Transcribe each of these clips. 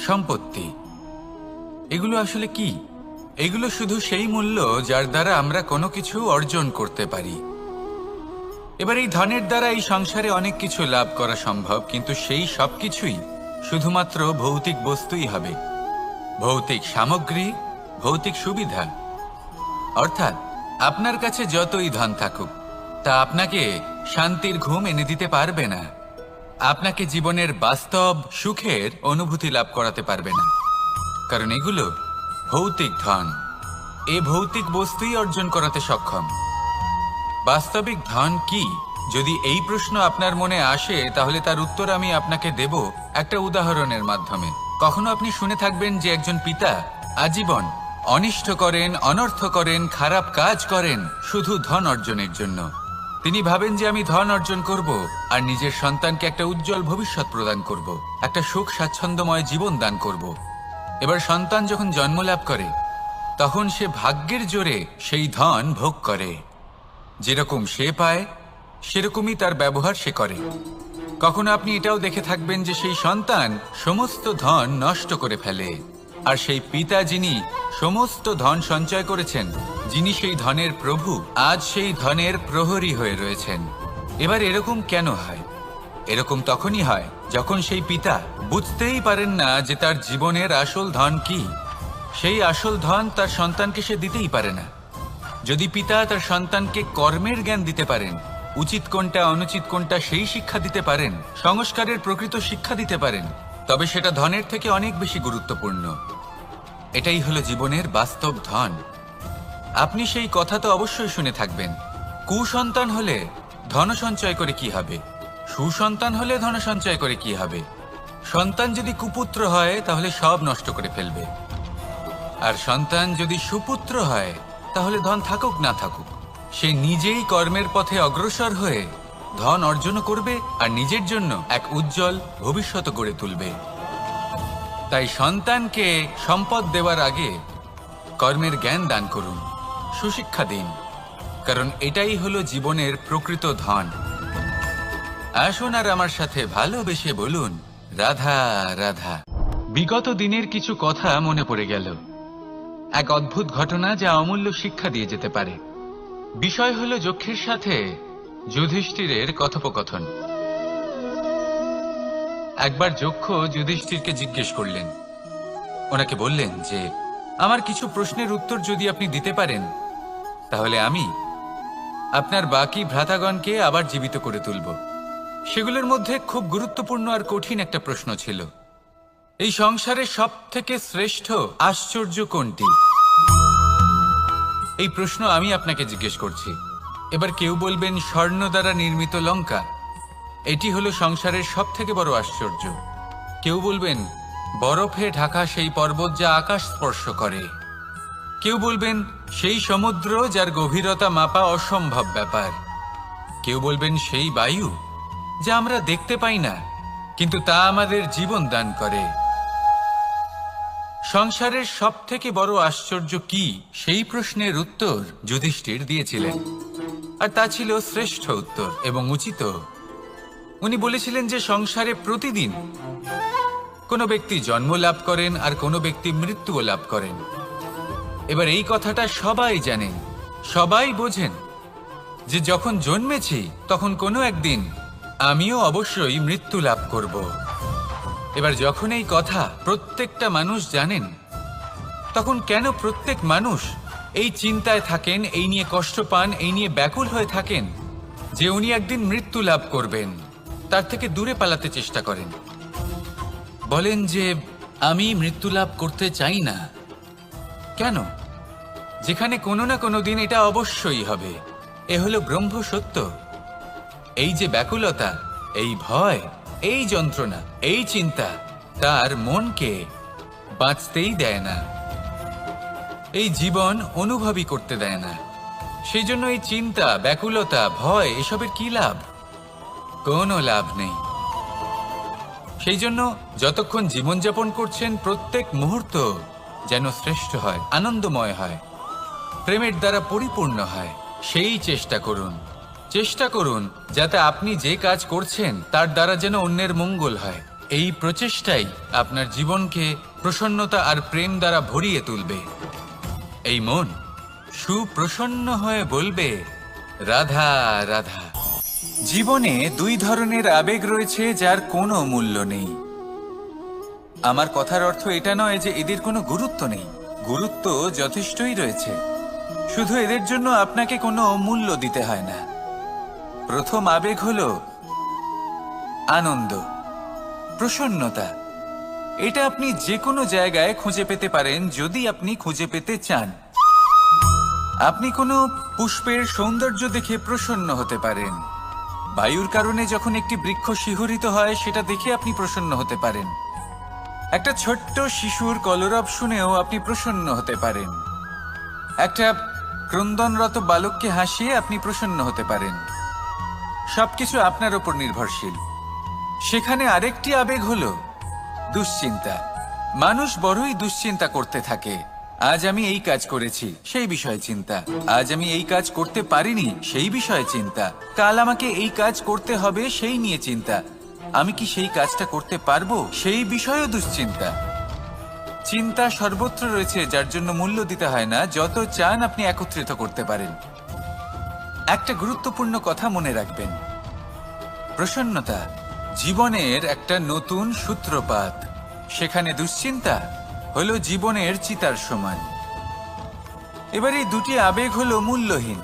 সম্পত্তি, এগুলো আসলে কি? এগুলো শুধু সেই মূল্য যার দ্বারা আমরা কোনো কিছু অর্জন করতে পারি। এবার এই ধনের দ্বারা এই সংসারে অনেক কিছু লাভ করা সম্ভব, কিন্তু সেই সব কিছুই শুধুমাত্র ভৌতিক বস্তুই হবে, ভৌতিক সামগ্রী, ভৌতিক সুবিধা। অর্থাৎ আপনার কাছে যতই ধন থাকুক, তা আপনাকে শান্তির ঘুম এনে দিতে পারবে না, আপনাকে জীবনের বাস্তব সুখের অনুভূতি লাভ করাতে পারবে না, কারণ এগুলো ভৌতিক ধন। এ ভৌতিক বস্তুই অর্জন করাতে সক্ষম। বাস্তবিক ধন কি? যদি এই প্রশ্ন আপনার মনে আসে, তাহলে তার উত্তর আমি আপনাকে দেব একটা উদাহরণের মাধ্যমে। কখনো আপনি শুনে থাকবেন যে একজন পিতা আজীবন অনিষ্ট করেন, অনর্থ করেন, খারাপ কাজ করেন শুধু ধন অর্জনের জন্য। তিনি ভাবেন যে আমি ধন অর্জন করব আর নিজের সন্তানকে একটা উজ্জ্বল ভবিষ্যৎ প্রদান করব, একটা সুখ স্বাচ্ছন্দ্যময় জীবন দান করব। এবার সন্তান যখন জন্ম লাভ করে, তখন সে ভাগ্যের জোরে সেই ধন ভোগ করে। যেরকম সে পায় সেরকমই তার ব্যবহার সে করে। কখনো আপনি এটাও দেখে থাকবেন যে সেই সন্তান সমস্ত ধন নষ্ট করে ফেলে, আর সেই পিতা যিনি সমস্ত ধন সঞ্চয় করেছেন, যিনি সেই ধনের প্রভু, আজ সেই ধনের প্রহরী হয়ে রয়েছেন। এবার এরকম কেন হয়? এরকম তখনই হয় যখন সেই পিতা বুঝতেই পারেন না যে তার জীবনের আসল ধন কি। সেই আসল ধন তার সন্তানকে সে দিতেই পারে না। যদি পিতা তার সন্তানকে কর্মের জ্ঞান দিতে পারেন, উচিত কোনটা অনুচিত কোনটা সেই শিক্ষা দিতে পারেন, সংস্কারের প্রকৃত শিক্ষা দিতে পারেন, তবে সেটা ধনের থেকে অনেক বেশি গুরুত্বপূর্ণ। এটাই হলো জীবনের বাস্তব ধন। আপনি সেই কথা তো অবশ্যই শুনে থাকবেন, কুসন্তান হলে ধন সঞ্চয় করে কি হবে, সুসন্তান হলে ধন সঞ্চয় করে কি হবে। সন্তান যদি কুপুত্র হয় তাহলে সব নষ্ট করে ফেলবে, আর সন্তান যদি সুপুত্র হয় তাহলে ধন থাকুক না থাকুক, সে নিজেই কর্মের পথে অগ্রসর হয়ে ধন অর্জন করবে আর নিজের জন্য এক উজ্জ্বল ভবিষ্যৎ গড়ে তুলবে। তাই সন্তানকে সম্পদ দেওয়ার আগে কর্মের জ্ঞান দান করুন, সুশিক্ষা দিন, কারণ এটাই হলো জীবনের প্রকৃত ধন। আসুন আর আমার সাথে ভালোবেসে বলুন, রাধা রাধা। বিগত দিনের কিছু কথা মনে পড়ে গেল, এক অদ্ভুত ঘটনা যা অমূল্য শিক্ষা দিয়ে যেতে পারে। বিষয় হলো যক্ষের সাথে যুধিষ্ঠিরের কথোপকথন। একবার যক্ষ যুধিষ্ঠিরকে জিজ্ঞেস করলেন, ওনাকে বললেন যে আমার কিছু প্রশ্নের উত্তর যদি আপনি দিতে পারেন, তাহলে আমি আপনার বাকি ভ্রাতাগণকে আবার জীবিত করে তুলব। সেগুলোর মধ্যে খুব গুরুত্বপূর্ণ আর কঠিন একটা প্রশ্ন ছিল, এই সংসারে সব থেকে শ্রেষ্ঠ আশ্চর্য কোনটি? এই প্রশ্ন আমি আপনাকে জিজ্ঞেস করছি। এবার কেউ বলবেন স্বর্ণ দ্বারা নির্মিত লঙ্কা, এটি হলো সংসারের সব থেকে বড় আশ্চর্য। কেউ বলবেন বরফে ঢাকা সেই পর্বত যা আকাশ স্পর্শ করে। কেউ বলবেন সেই সমুদ্র যার গভীরতা মাপা অসম্ভব ব্যাপার। কেউ বলবেন সেই বায়ু যা আমরা দেখতে পাই না, কিন্তু তা আমাদের জীবন দান করে। সংসারের সব থেকে বড় আশ্চর্য কি, সেই প্রশ্নের উত্তর যুধিষ্ঠির দিয়েছিলেন, আর তা ছিল শ্রেষ্ঠ উত্তর এবং উচিত। উনি বলেছিলেন যে সংসারে প্রতিদিন কোনো ব্যক্তি জন্ম লাভ করেন আর কোনো ব্যক্তি মৃত্যুও লাভ করেন। এবার এই কথাটা সবাই জানেন, সবাই বোঝেন যে যখন জন্মেছি তখন কোনো একদিন আমিও অবশ্যই মৃত্যু লাভ করব। এবার যখন এই কথা প্রত্যেকটা মানুষ জানেন, তখন কেন প্রত্যেক মানুষ এই চিন্তায় থাকেন, এই নিয়ে কষ্ট পান, এই নিয়ে ব্যাকুল হয়ে থাকেন যে উনি একদিন মৃত্যু লাভ করবেন, তার থেকে দূরে পালাতে চেষ্টা করেন। বলেন যে আমি মৃত্যু লাভ করতে চাই না। কেন? যেখানে কোনো না কোনো দিন এটা অবশ্যই হবে। এ হলো ব্রহ্ম সত্য। এই যে ব্যাকুলতা, এই ভয়, এই যন্ত্রণা, এই চিন্তা তার মনকে বাঁচতেই দেয় না, এই জীবন অনুভবই করতে দেয় না। সেই জন্য এই চিন্তা, ব্যাকুলতা, ভয় এসবের কি লাভ? কোনো লাভ নেই। সেই জন্য যতক্ষণ জীবনযাপন করছেন, প্রত্যেক মুহূর্ত যেন শ্রেষ্ঠ হয়, আনন্দময় হয়, প্রেমের দ্বারা পরিপূর্ণ হয়, সেই চেষ্টা করুন। চেষ্টা করুন যাতে আপনি যে কাজ করছেন তার দ্বারা যেন অন্যের মঙ্গল হয়, এই প্রচেষ্টাই আপনার জীবনকে প্রসন্নতা আর প্রেম দ্বারা ভরিয়ে তুলবে। এই মন সুপ্রসন্ন হয়ে বলবে, রাধা রাধা। জীবনে দুই ধরনের আবেগ রয়েছে যার কোনো মূল্য নেই। আমার কথার অর্থ এটা নয় যে এদের কোনো গুরুত্ব নেই, গুরুত্ব যথেষ্টই রয়েছে, শুধু এদের জন্য আপনাকে কোনো মূল্য দিতে হয় না। প্রথম আবেগ হলো আনন্দ, প্রসন্নতা। এটা আপনি যে কোনো জায়গায় খুঁজে পেতে পারেন যদি আপনি খুঁজে পেতে চান। আপনি কোনো পুষ্পের সৌন্দর্য দেখে প্রসন্ন হতে পারেন। বায়ুর কারণে যখন একটি বৃক্ষ শিহরিত হয় সেটা দেখে আপনি প্রসন্ন হতে পারেন। একটা ছোট্ট শিশুর কলরব শুনেও আপনি প্রসন্ন হতে পারেন। একটা ক্রন্দনরত বালককে হাসিয়ে আপনি প্রসন্ন হতে পারেন। সবকিছু আপনার উপর নির্ভরশীল। সেখানে আরেকটি আবেগ হলো দুশ্চিন্তা। মানুষ বড়ই দুশ্চিন্তা করতে থাকে। আজ আমি এই কাজ করেছি, সেই বিষয়ে চিন্তা। আজ আমি এই কাজ করতে পারিনি, সেই বিষয়ে চিন্তা। কাল আমাকে এই কাজ করতে হবে, সেই নিয়ে চিন্তা। আমি কি সেই কাজটা করতে পারবো, সেই বিষয়েও দুশ্চিন্তা। চিন্তা সর্বত্র রয়েছে, যার জন্য মূল্য দিতে হয় না। যত চান আপনি একত্রিত করতে পারেন। একটা গুরুত্বপূর্ণ কথা মনে রাখবেন, প্রসন্নতা জীবনের একটা নতুন সূত্রপাত। সেখানে দুশ্চিন্তা হলো জীবনের চিতার সমান। এবার এই দুটি আবেগ হলো মূল্যহীন,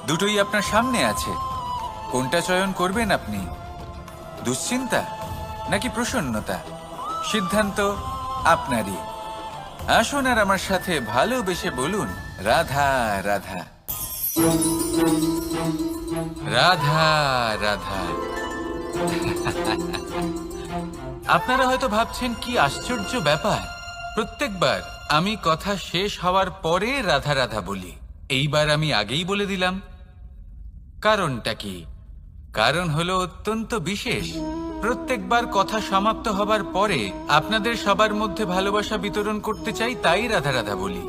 দুটোই আপনার সামনে আছে। কোনটা চয়ন করবেন আপনি, দুশ্চিন্তা নাকি প্রসন্নতা? সিদ্ধান্ত আপনারই। আসুন আর আমার সাথে ভালোবেসে বলুন, রাধা রাধা, রাধা রাধা। আপনারা হয়তো ভাবছেন কি আশ্চর্য ব্যাপার, প্রত্যেকবার আমি কথা শেষ হওয়ার পরে রাধা রাধা বলি। এইবার আমি আগেই বলে দিলাম। কারণটা কি? কারণ হলো অত্যন্ত বিশেষ। প্রত্যেকবার কথা সমাপ্ত হবার পরে আপনাদের সবার মধ্যে ভালোবাসা বিতরণ করতে চাই, তাই রাধা রাধা বলি।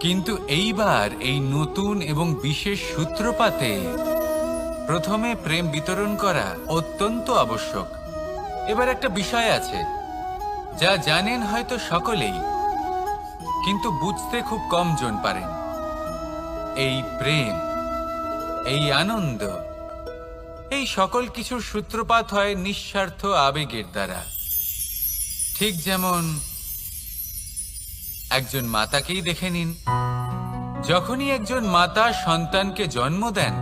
কিন্তু এইবার এই নতুন এবং বিশেষ সূত্রপাতে প্রথমে প্রেম বিতরণ করা অত্যন্ত আবশ্যক। এবার একটা বিষয় আছে যা জানেন হয়তো সকলেই, কিন্তু বুঝতে খুব কম জন পারেন। এই প্রেম, এই আনন্দ, এই সকল কিছুর সূত্রপাত হয় নিঃস্বার্থ আবেগের দ্বারা। ঠিক যেমন একজন মাতাকেই দেখে নিন। যখনই একজন মাতা সন্তানকে জন্ম দেন,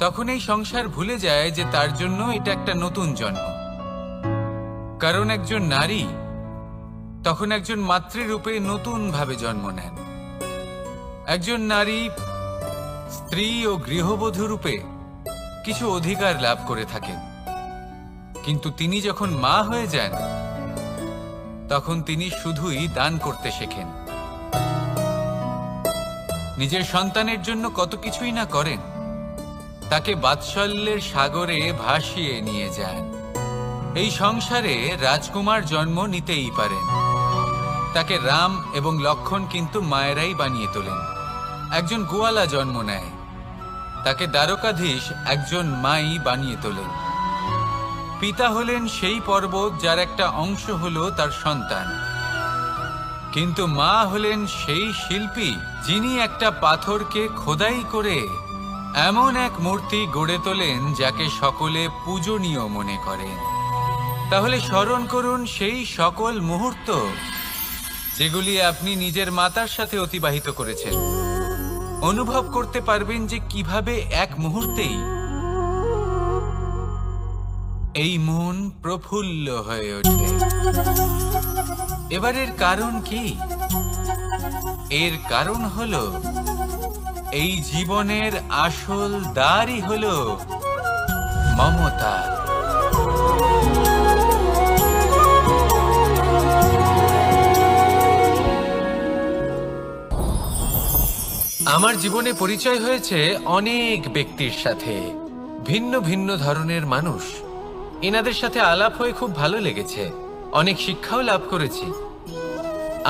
তখন এই সংসার ভুলে যায় যে তার জন্য এটা একটা নতুন জন্ম। কারণ একজন নারী তখন একজন মাতৃরূপে নতুন ভাবে জন্ম নেন। একজন নারী স্ত্রী ও গৃহবধূ রূপে কিছু অধিকার লাভ করে থাকেন, কিন্তু তিনি যখন মা হয়ে যান তখন তিনি শুধুই দান করতে শেখেন। নিজের সন্তানের জন্য কত কিছুই না করেন, তাকে বাৎসল্যের সাগরে ভাসিয়ে নিয়ে যান। এই সংসারে রাজকুমার জন্ম নিতেই পারেন, তাকে রাম এবং লক্ষ্মণ কিন্তু মায়েরাই বানিয়ে তোলেন। একজন গোয়ালা জন্ম নেয়, তাকে দ্বারকাধীশ একজন মাই বানিয়ে তোলেন। পিতা হলেন সেই পর্বত যার একটা অংশ হলো তার সন্তান, কিন্তু মা হলেন সেই শিল্পী যিনি একটা পাথরকে খোদাই করে এমন এক মূর্তি গড়ে তোলেন যাকে সকলে পূজনীয় মনে করেন। তাহলে স্মরণ করুন সেই সকল মুহূর্ত যেগুলি আপনি নিজের মাতার সাথে অতিবাহিত করেছেন। অনুভব করতে পারবেন যে কিভাবে এক মুহূর্তেই এই মন প্রফুল্ল হয়ে ওঠে। এবারের কারণ কি? এর কারণ হলো এই জীবনের আসল দ্বারই হলো মমতা। আমার জীবনে পরিচয় হয়েছে অনেক ব্যক্তির সাথে, ভিন্ন ভিন্ন ধরনের মানুষ। এনাদের সাথে আলাপ হয়ে খুব ভালো লেগেছে, অনেক শিক্ষাও লাভ করেছি।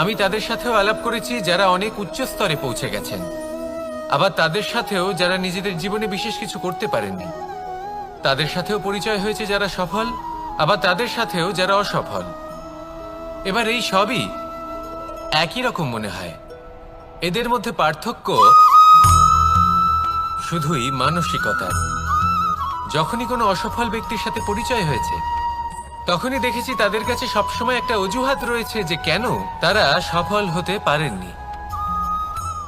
আমি তাদের সাথেও আলাপ করেছি যারা অনেক উচ্চ স্তরে পৌঁছে গেছেন, আবার তাদের সাথেও যারা নিজেদের জীবনে বিশেষ কিছু করতে পারেননি। তাদের সাথেও পরিচয় হয়েছে যারা সফল, আবার তাদের সাথেও যারা অসফল। এবার এই সবই একই রকম মনে হয়। এদের মধ্যে পার্থক্য শুধুই মানসিকতার। যখনই কোনো অসফল ব্যক্তির সাথে পরিচয় হয়েছে, তখনই দেখেছি তাদের কাছে সবসময় একটা অজুহাত রয়েছে যে কেন তারা সফল হতে পারেননি।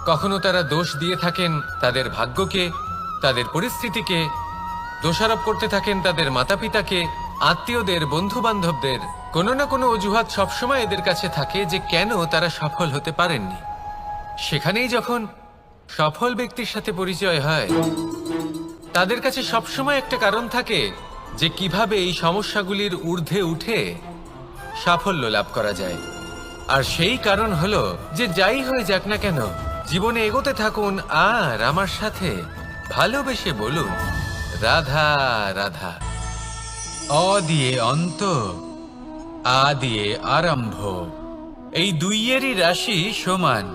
কখনো তারা দোষ দিয়ে থাকেন তাদের ভাগ্যকে, তাদের পরিস্থিতিকে, দোষারোপ করতে থাকেন তাদের মাতা পিতাকে, আত্মীয়দের, বন্ধু বান্ধবদের। কোনো না কোনো অজুহাত সবসময় এদের কাছে থাকে যে কেন তারা সফল হতে পারেননি। সেখানেই যখন সফল ব্যক্তির সাথে পরিচয় হয়, তাদের কাছে সবসময় একটা কারণ থাকে যে কিভাবে এই সমস্যাগুলির ঊর্ধ্বে উঠে সাফল্য লাভ করা যায়। আর সেই কারণ হলো যে যাই হয়ে যাক না কেন, জীবনে এগোতে থাকুন আর আমার সাথে ভালোবেসে বলুন রাধা রাধা। অ দিয়ে অন্ত, আ দিয়ে আরম্ভ। এই দুইয়েরই রাশি সমান।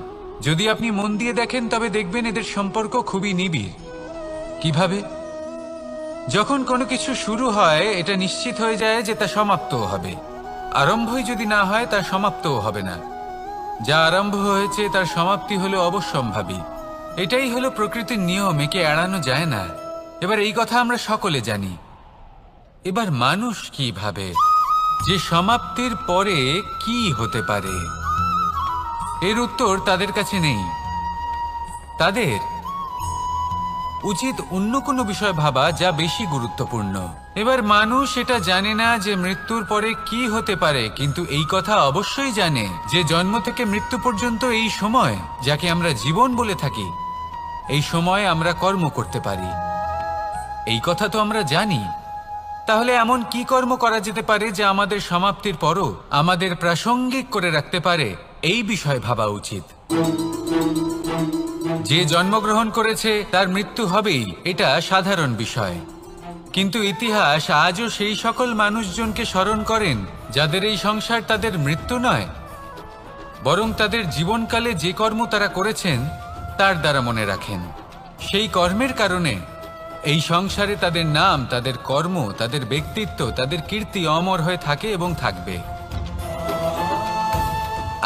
যদি আপনি মন দিয়ে দেখেন তবে দেখবেন এদের সম্পর্ক খুবই নিবিড়। কিভাবে? যখন কোনো কিছু শুরু হয় এটা নিশ্চিত হয়ে যায় যে তা সমাপ্তও হবে। আরম্ভই যদি না হয় তার সমাপ্তও হবে না। যা আরম্ভ হয়েছে তার সমাপ্তি হলো অবশ্যম্ভাবী। এটাই হলো প্রকৃতির নিয়ম, একে এড়ানো যায় না। এবার এই কথা আমরা সকলে জানি। এবার মানুষ কি ভাবে যে সমাপ্তির পরে কি হতে পারে, এর উত্তর তাদের কাছে নেই। তাদের উচিত অন্য কোনো বিষয় ভাবা যা বেশি গুরুত্বপূর্ণ। এবার মানুষ এটা জানে না যে মৃত্যুর পরে কি হতে পারে, কিন্তু এই কথা অবশ্যই জানে যে জন্ম থেকে মৃত্যু পর্যন্ত এই সময়, যাকে আমরা জীবন বলে থাকি, এই সময় আমরা কর্ম করতে পারি। এই কথা তো আমরা জানি। তাহলে এমন কি কর্ম করা যেতে পারে যা আমাদের সমাপ্তির পরও আমাদের প্রাসঙ্গিক করে রাখতে পারে, এই বিষয় ভাবা উচিত। যে জন্মগ্রহণ করেছে তার মৃত্যু হবেই, এটা সাধারণ বিষয়। কিন্তু ইতিহাস আজও সেই সকল মানুষজনকে স্মরণ করেন যাদের এই সংসার তাদের মৃত্যু নয়, বরং তাদের জীবনকালে যে কর্ম তারা করেছেন তার দ্বারা মনে রাখেন। সেই কর্মের কারণে এই সংসারে তাদের নাম, তাদের কর্ম, তাদের ব্যক্তিত্ব, তাদের কীর্তি অমর হয়ে থাকে এবং থাকবে।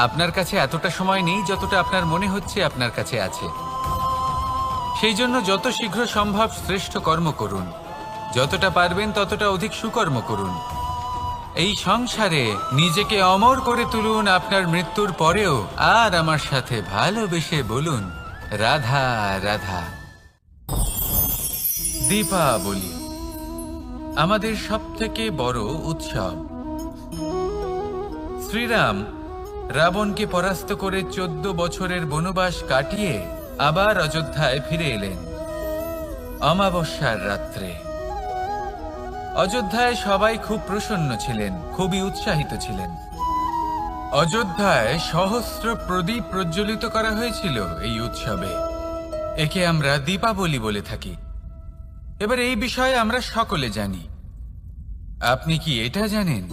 আপনার কাছে এতটা সময় নেই যতটা আপনার মনে হচ্ছে আপনার কাছে আছে। সেই জন্য যত শীঘ্র সম্ভব শ্রেষ্ঠ কর্ম করুন, যতটা পারবেন ততটা অধিক সুকর্ম করুন। এই সংসারে নিজেকে অমর করে তুলুন আপনার মৃত্যুর পরেও। আর আমার সাথে ভালোবেসে বলুন রাধা রাধা। দীপাবলি আমাদের সবথেকে বড় উৎসব। শ্রীরাম রাবণকে পরাস্ত করে 14 বছরের বনবাস কাটিয়ে আবার অযোধ্যায় ফিরে এলেন অমাবস্যার রাত্রে। অযোধ্যায় সবাই খুব প্রসন্ন ছিলেন, খুবই উৎসাহিত ছিলেন। অযোধ্যায় সহস্র প্রদীপ প্রজ্বলিত করা হয়েছিল এই উৎসবে। একে আমরা দীপাবলি বলে থাকি। এবার এই বিষয়ে আমরা সকলে জানি। আপনি কি এটা জানেন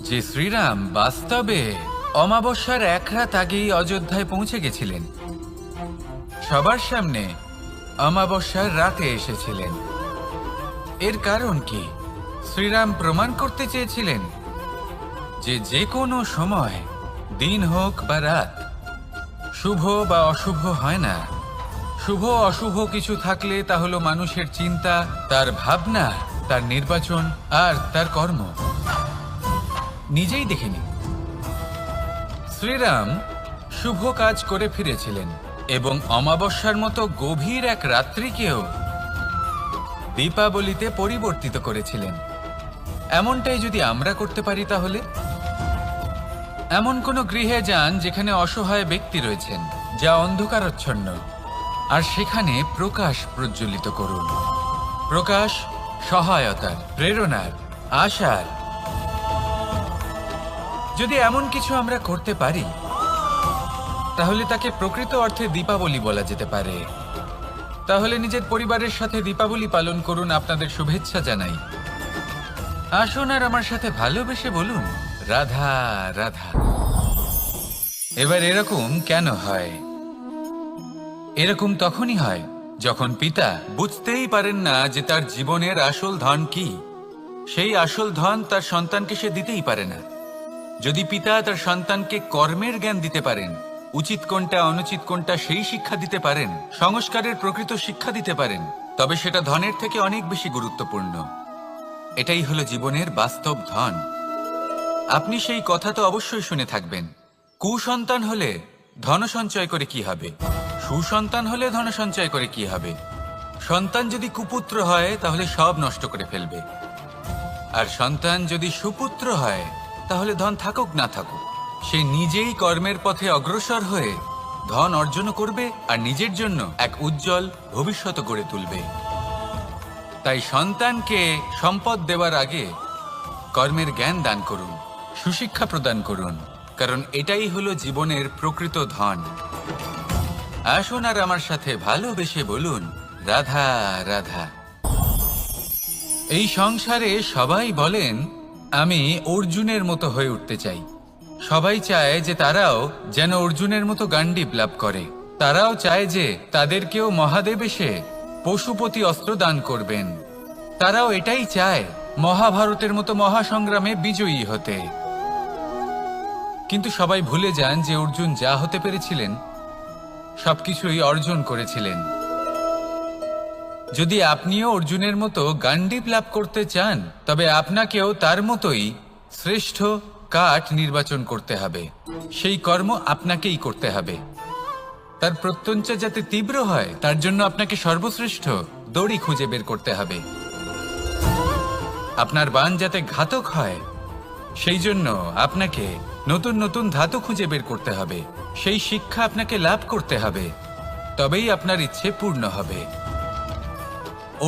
যে শ্রীরাম বাস্তবে অমাবস্যার এক রাত আগেই অযোধ্যায় পৌঁছে গেছিলেন? সবার সামনে অমাবস্যার রাতে এসেছিলেন। এর কারণ কি? শ্রীরাম প্রমাণ করতে চেয়েছিলেন যে যে কোনো সময়, দিন হোক বা রাত, শুভ বা অশুভ হয় না। শুভ অশুভ কিছু থাকলে তা হলো মানুষের চিন্তা, তার ভাবনা, তার নির্বাচন আর তার কর্ম। নিজেই দেখে নিন, শ্রীরাম শুভ কাজ করে ফিরেছিলেন এবং অমাবস্যার মতো গভীর এক রাত্রিকেও দীপাবলিতে পরিবর্তিত করেছিলেন। এমনটাই যদি আমরা করতে পারি, তাহলে এমন কোনো গৃহে যান যেখানে অসহায় ব্যক্তি রয়েছেন, যা অন্ধকারাচ্ছন্ন, আর সেখানে প্রকাশ প্রজ্বলিত করুন। প্রকাশ সহায়তার, প্রেরণার, আশার। যদি এমন কিছু আমরা করতে পারি, তাহলে তাকে প্রকৃত অর্থে দীপাবলি বলা যেতে পারে। তাহলে নিজের পরিবারের সাথে দীপাবলি পালন করুন। আপনাদের শুভেচ্ছা জানাই। আসুন আর আমার সাথে ভালোবেসে বলুন রাধা রাধা। এবার এরকম কেন হয়? এরকম তখনই হয় যখন পিতা বুঝতেই পারেন না যে তার জীবনের আসল ধন কি। সেই আসল ধন তার সন্তানকে সে দিতেই পারে না। যদি পিতা তার সন্তানকে কর্মের জ্ঞান দিতে পারেন, উচিত কোনটা অনুচিত কোনটা সেই শিক্ষা দিতে পারেন, সংস্কারের প্রকৃত শিক্ষা দিতে পারেন, তবে সেটা ধনের থেকে অনেক বেশি গুরুত্বপূর্ণ। এটাই হলো জীবনের বাস্তব ধন। আপনি সেই কথা তো অবশ্যই শুনে থাকবেন, কুসন্তান হলে ধন সঞ্চয় করে কি হবে, সুসন্তান হলে ধন সঞ্চয় করে কি হবে। সন্তান যদি কুপুত্র হয় তাহলে সব নষ্ট করে ফেলবে, আর সন্তান যদি সুপুত্র হয় তাহলে ধন থাকুক না থাকুক সে নিজেই কর্মের পথে অগ্রসর হয়ে ধন অর্জন করবে আর নিজের জন্য এক উজ্জ্বল ভবিষ্যৎ গড়ে তুলবে। তাই সন্তানকে সম্পদ দেওয়ার আগে কর্মের জ্ঞান দান করুন, সুশিক্ষা প্রদান করুন, কারণ এটাই হলো জীবনের প্রকৃত ধন। আসুন আর আমার সাথে ভালোবেসে বলুন, রাধা রাধা। এই সংসারে সবাই বলেন আমি অর্জুনের মতো হয়ে উঠতে চাই। সবাই চায় যে তারাও যেন অর্জুনের মতো গান্ডীব লাভ করে। তারাও চায় যে তাদেরকেও মহাদেব এসে পশুপতি অস্ত্র দান করবেন। তারাও এটাই চায় মহাভারতের মতো মহাসংগ্রামে বিজয়ী হতে। কিন্তু সবাই ভুলে যান যে অর্জুন যা হতে পেরেছিলেন সবকিছুই অর্জন করেছিলেন। যদি আপনিও অর্জুনের মতো গান্ডীব লাভ করতে চান তবে আপনাকেও তার মতোই শ্রেষ্ঠ কাঠ নির্বাচন করতে হবে। সেই কর্ম আপনাকেই করতে হবে। তার প্রত্যঞ্চা যাতে তীব্র হয় তার জন্য আপনাকে সর্বশ্রেষ্ঠ দড়ি খুঁজে বের করতে হবে। আপনার বাণ যাতে ঘাতক হয় সেই জন্য আপনাকে নতুন নতুন ধাতু খুঁজে বের করতে হবে। সেই শিক্ষা আপনাকে লাভ করতে হবে, তবেই আপনার ইচ্ছে পূর্ণ হবে।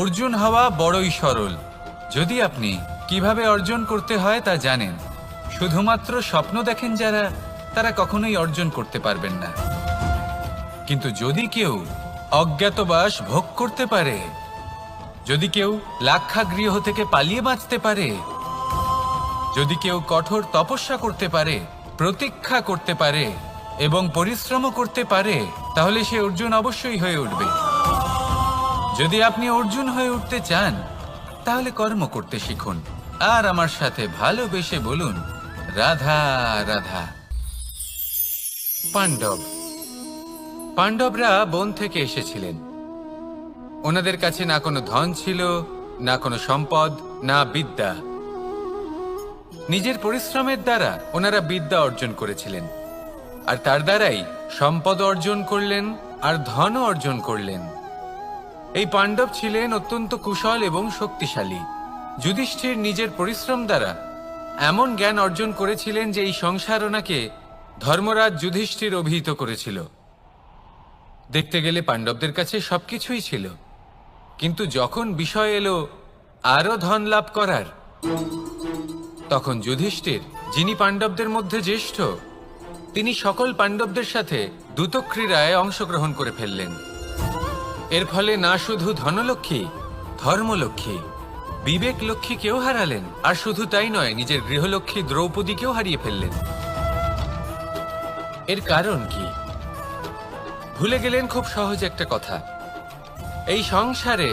অর্জুন হওয়া বড়ই সরল যদি আপনি কিভাবে অর্জন করতে হয় তা জানেন। শুধুমাত্র স্বপ্ন দেখেন যারা, তারা কখনোই অর্জন করতে পারবেন না। কিন্তু যদি কেউ অজ্ঞাতবাস ভোগ করতে পারে, যদি কেউ লাক্ষাগৃহ থেকে পালিয়ে বাঁচতে পারে, যদি কেউ কঠোর তপস্যা করতে পারে, প্রতীক্ষা করতে পারে এবং পরিশ্রম করতে পারে, তাহলে সে অর্জুন অবশ্যই হয়ে উঠবে। যদি আপনি অর্জুন হয়ে উঠতে চান তাহলে কর্ম করতে শিখুন আর আমার সাথে ভালোবেসে বলুন, রাধা রাধা। পাণ্ডবরা বন থেকে এসেছিলেন। ওনাদের কাছে না কোনো ধন ছিল, না কোনো সম্পদ, না বিদ্যা। নিজের পরিশ্রমের দ্বারা ওনারা বিদ্যা অর্জন করেছিলেন, আর তার দ্বারাই সম্পদ অর্জন করলেন আর ধনও অর্জন করলেন। এই পাণ্ডব ছিলেন অত্যন্ত কুশল এবং শক্তিশালী। যুধিষ্ঠির নিজের পরিশ্রম দ্বারা এমন জ্ঞান অর্জন করেছিলেন যে এই সংসার ওনাকে ধর্মরাজ যুধিষ্ঠির অভিহিত করেছিল। দেখতে গেলে পাণ্ডবদের কাছে সবকিছুই ছিল, কিন্তু যখন বিষয় এলো আরো ধন লাভ করার, তখন যুধিষ্ঠির, যিনি পাণ্ডবদের মধ্যে জ্যেষ্ঠ, তিনি সকল পাণ্ডবদের সাথে দ্যুতক্রীড়ায় অংশগ্রহণ করে ফেললেন। এর ফলে না শুধু ধনলক্ষ্মী, ধর্মলক্ষ্মী, বিবেক লক্ষ্মীকেও হারালেন, আর শুধু তাই নয়, নিজের গৃহলক্ষ্মী দ্রৌপদীকেও হারিয়ে ফেললেন। এর কারণ কি? ভুলে গেলেন খুব সহজ একটা কথা, এই সংসারে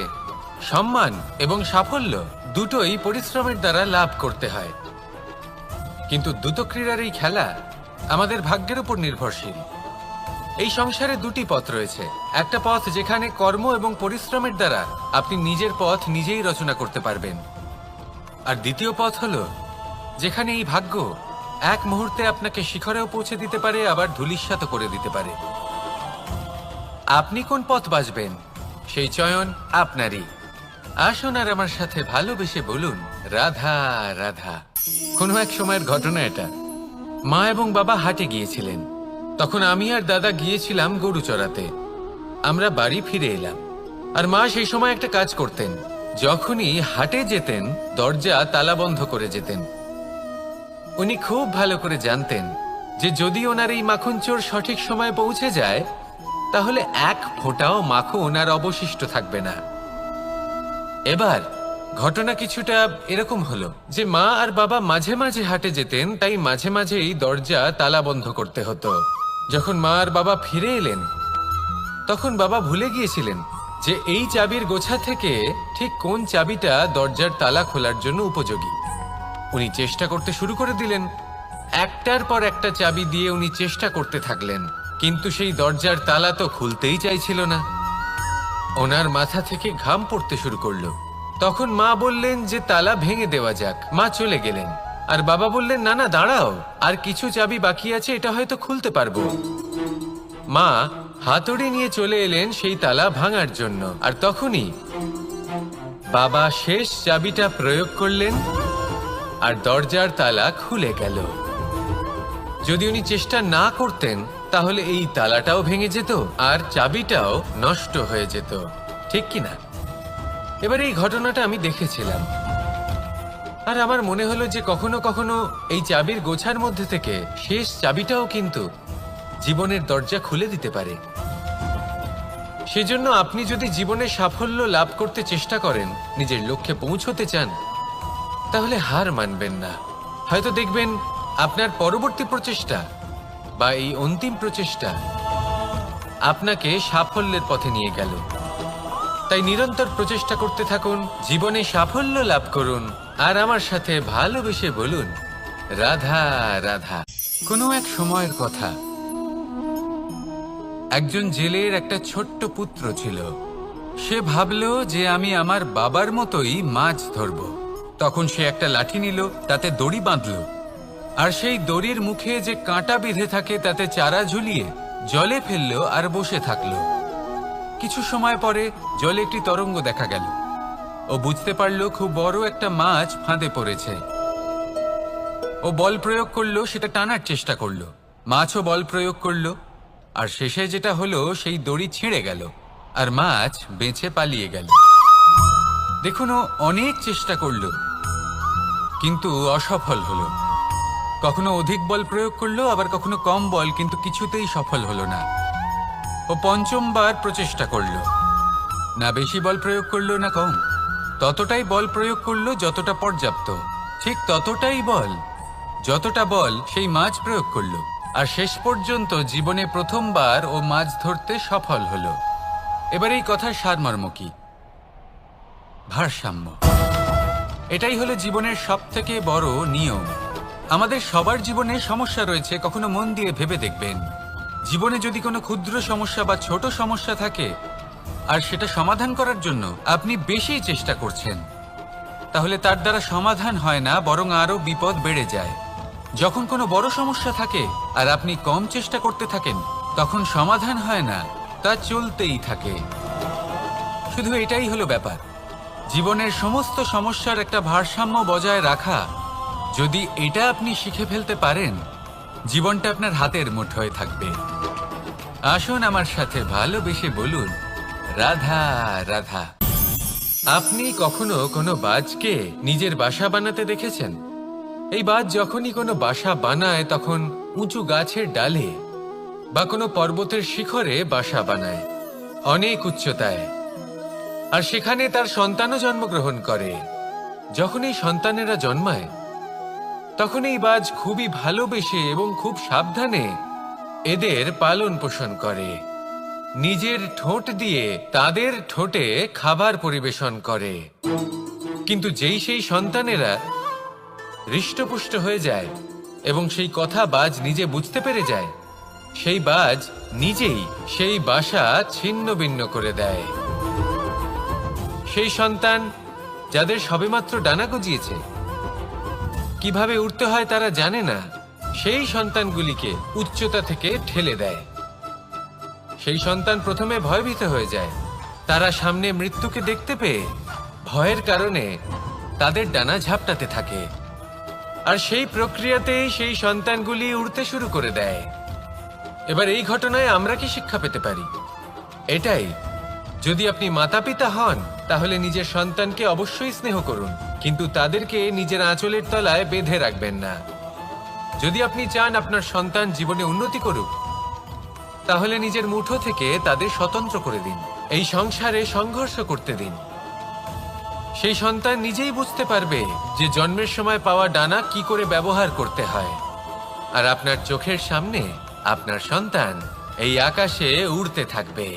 সম্মান এবং সাফল্য দুটোই পরিশ্রমের দ্বারা লাভ করতে হয়। কিন্তু দ্যুতক্রীড়ার এই খেলা আমাদের ভাগ্যের উপর নির্ভরশীল। এই সংসারে দুটি পথ রয়েছে। একটা পথ যেখানে কর্ম এবং পরিশ্রমের দ্বারা আপনি নিজের পথ নিজেই রচনা করতে পারবেন, আর দ্বিতীয় পথ হলো যেখানে এই ভাগ্য এক মুহূর্তে আপনাকে শিখরেও পৌঁছে দিতে পারে, আবার ধূলিসাৎ করে দিতে পারে। আপনি কোন পথ বাছবেন সেই চয়ন আপনারই। আসুন আর আমার সাথে ভালোবেসে বলুন, রাধা রাধা। কোনো এক সময়ের ঘটনা এটা। মা এবং বাবা হাটে গিয়েছিলেন। তখন আমি আর দাদা গিয়েছিলাম গরু চড়াতে। আমরা বাড়ি ফিরে এলাম, আর মা সেই সময় একটা কাজ করতেন। যখনই হাটে যেতেন দরজা তালা বন্ধ করে যেতেন। উনি খুব ভালো করে জানতেন যে যদি ওনার এই মাখন চোর সঠিক সময়ে পৌঁছে যায় তাহলে এক ফোঁটাও মাখন আর অবশিষ্ট থাকবে না। এবার ঘটনা কিছুটা এরকম হলো যে মা আর বাবা মাঝে মাঝে হাটে যেতেন, তাই মাঝে মাঝেই দরজা তালা বন্ধ করতে হতো। যখন মা আর বাবা ফিরে এলেন তখন বাবা ভুলে গিয়েছিলেন যে এই চাবির গোছা থেকে ঠিক কোন চাবিটা দরজার তালা খোলার জন্য উপযোগী। উনি চেষ্টা করতে শুরু করে দিলেন। একটার পর একটা চাবি দিয়ে উনি চেষ্টা করতে থাকলেন, কিন্তু সেই দরজার তালা তো খুলতেই চাইছিল না। ওনার মাথা থেকে ঘাম পড়তে শুরু করলো। তখন মা বললেন যে তালা ভেঙে দেওয়া যাক। মা চলে গেলেন, আর বাবা বললেন না না দাঁড়াও, আর কিছু চাবি বাকি আছে, এটা হয়তো খুলতে পারবো। মা হাতুড়ি নিয়ে চলে এলেন সেই তালা ভাঙার জন্য, আর তখনই বাবা শেষ চাবিটা প্রয়োগ করলেন আর দরজার তালা খুলে গেল। যদি উনি চেষ্টা না করতেন তাহলে এই তালাটাও ভেঙে যেত আর চাবিটাও নষ্ট হয়ে যেত, ঠিক কিনা? এবার এই ঘটনাটা আমি দেখেছিলাম, আর আমার মনে হলো যে কখনো কখনো এই চাবির গোছার মধ্যে থেকে শেষ চাবিটাও কিন্তু জীবনের দরজা খুলে দিতে পারে। সেজন্য আপনি যদি জীবনে সাফল্য লাভ করতে চেষ্টা করেন, নিজের লক্ষ্যে পৌঁছতে চান, তাহলে হার মানবেন না। হয়তো দেখবেন আপনার পরবর্তী প্রচেষ্টা বা এই অন্তিম প্রচেষ্টা আপনাকে সাফল্যের পথে নিয়ে গেল। তাই নিরন্তর প্রচেষ্টা করতে থাকুন, জীবনে সাফল্য লাভ করুন, আর আমার সাথে ভালোবেসে বলুন রাধা রাধা। কোনো এক সময়ের কথা, একজন জেলের একটা ছোট্ট পুত্র ছিল। সে ভাবল যে আমি আমার বাবার মতোই মাছ ধরব। তখন সে একটা লাঠি নিল, তাতে দড়ি বাঁধল, আর সেই দড়ির মুখে যে কাঁটা বিঁধে থাকে তাতে চারা ঝুলিয়ে জলে ফেলল আর বসে থাকলো। কিছু সময় পরে জলে একটি তরঙ্গ দেখা গেল। ও বুঝতে পারল খুব বড় একটা মাছ ফাঁদে পড়েছে। ও বল প্রয়োগ করলো, সেটা টানার চেষ্টা করলো। মাছও বল প্রয়োগ করলো, আর শেষে যেটা হলো সেই দড়ি ছিঁড়ে গেল আর মাছ বেঁচে পালিয়ে গেল। দেখুন, ও অনেক চেষ্টা করলো কিন্তু অসফল হলো। কখনো অধিক বল প্রয়োগ করলো, আবার কখনো কম বল, কিন্তু কিছুতেই সফল হলো না। ও পঞ্চমবার প্রচেষ্টা করলো, না বেশি বল প্রয়োগ করলো না কম, ততটাই বল প্রয়োগ করলো যতটা পর্যাপ্ত, ঠিক ততটাই বল যতটা বল সেই মাছ প্রয়োগ করলো। আর শেষ পর্যন্ত জীবনে প্রথমবার ও মাছ ধরতে সফল হলো। এবার এই কথার সারমর্ম কি? ভারসাম্য। এটাই হলো জীবনের সবথেকে বড় নিয়ম। আমাদের সবার জীবনে সমস্যা রয়েছে, কখনো মন দিয়ে ভেবে দেখবেন। জীবনে যদি কোনো ক্ষুদ্র সমস্যা বা ছোট সমস্যা থাকে আর সেটা সমাধান করার জন্য আপনি বেশি চেষ্টা করছেন, তাহলে তার দ্বারা সমাধান হয় না, বরং আরো বিপদ বেড়ে যায়। যখন কোনো বড় সমস্যা থাকে আর আপনি কম চেষ্টা করতে থাকেন, তখন সমাধান হয় না, তা চলতেই থাকে। শুধু এটাই হলো ব্যাপার। জীবনের সমস্ত সমস্যার একটা ভারসাম্য বজায় রাখা, যদি এটা আপনি শিখে ফেলতে পারেন, জীবনটা আপনার হাতের মুঠোয় থাকবে। আসুন আমার সাথে ভালোবেসে বলুন রাধা রাধা। আপনি কখনো কোনো বাজকে নিজের বাসা বানাতে দেখেছেন? এই বাজ যখনই কোনো বাসা বানায় তখন উঁচু গাছের ডালে বা কোনো পর্বতের শিখরে বাসা বানায়, অনেক উচ্চতায়, আর সেখানে তার সন্তানও জন্মগ্রহণ করে। যখন এই সন্তানেরা জন্মায় তখন এই বাজ খুবই ভালোবেসে এবং খুব সাবধানে এদের পালন পোষণ করে। নিজের ঠোঁট দিয়ে তাদের ঠোঁটে খাবার পরিবেশন করে। কিন্তু যেই সেই সন্তানেরা হৃষ্টপুষ্ট হয়ে যায় এবং সেই কথা বাজ নিজে বুঝতে পেরে যায়, সেই বাজ নিজেই সেই বাসা ছিন্ন ভিন্ন করে দেয়। সেই সন্তান যাদের সবেমাত্র ডানা গজিয়েছে, কিভাবে উড়তে হয় তারা জানে না, সেই সন্তানগুলিকে উচ্চতা থেকে ঠেলে দেয়। সেই সন্তান প্রথমে ভয়ভীত হয়ে যায়। তারা সামনে মৃত্যুকে দেখতে পেয়ে ভয়ের কারণে তাদের ডানা ঝাপটাতে থাকে, আর সেই প্রক্রিয়াতেই সেই সন্তানগুলি উড়তে শুরু করে দেয়। এবার এই ঘটনায় আমরা কি শিক্ষা পেতে পারি? এটাই, যদি আপনি মাতা পিতা হন তাহলে নিজের সন্তানকে অবশ্যই স্নেহ করুন, কিন্তু তাদেরকে নিজের আঁচলের তলায় বেঁধে রাখবেন না। যদি আপনি চান আপনার সন্তান জীবনে উন্নতি করুক, তাহলে নিজের মুঠো থেকে তাদের স্বতন্ত্র করে দিন, এই সংসারে সংঘর্ষ করতে দিন। সেই সন্তান নিজেই বুঝতে পারবে যে জন্মের সময় পাওয়া ডানা কি করে ব্যবহার করতে হয়। আর আপনার চোখের সামনে আপনার সন্তান এই আকাশে উড়তে থাকবে।